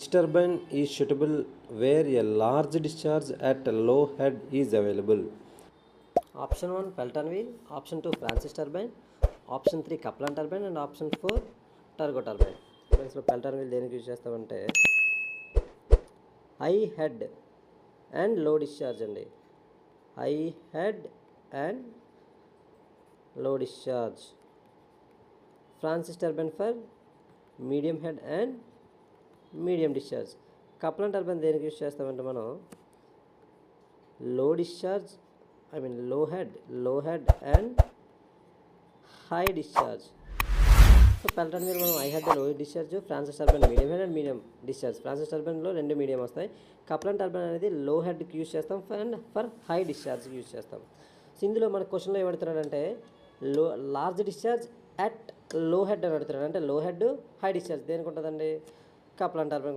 Which turbine is suitable where a large discharge at a low head is available? Option 1 Pelton wheel, option 2 Francis turbine, option 3 Kaplan turbine and option 4 Turbo turbine. Friends Pelton wheel దేనికి use చేస్తామంటే high head and low discharge అండి. High head and low discharge. Francis turbine for medium head and medium discharge. Kaplan turbine దేనికి use చేస్తామంటే మనం low discharge low head and high discharge. So Pelton మీద మనం high head low discharge, Francis turbine medium head and medium discharge. Francis టర్బైన్లో 2 medium వస్తాయి. Kaplan turbine అనేది low హెడ్కి use చేస్తాం అండ్ ఫర్ హై డిశ్చార్జ్కి యూజ్ చేస్తాం. సో ఇందులో మన క్వశ్చన్లో ఏమడుతున్నాడంటే large discharge at low head అని అడుగుతున్నాడు. అంటే లో హెడ్ హై డిశ్చార్జ్ దేనికి ఉంటుందండి? Kaplan turbine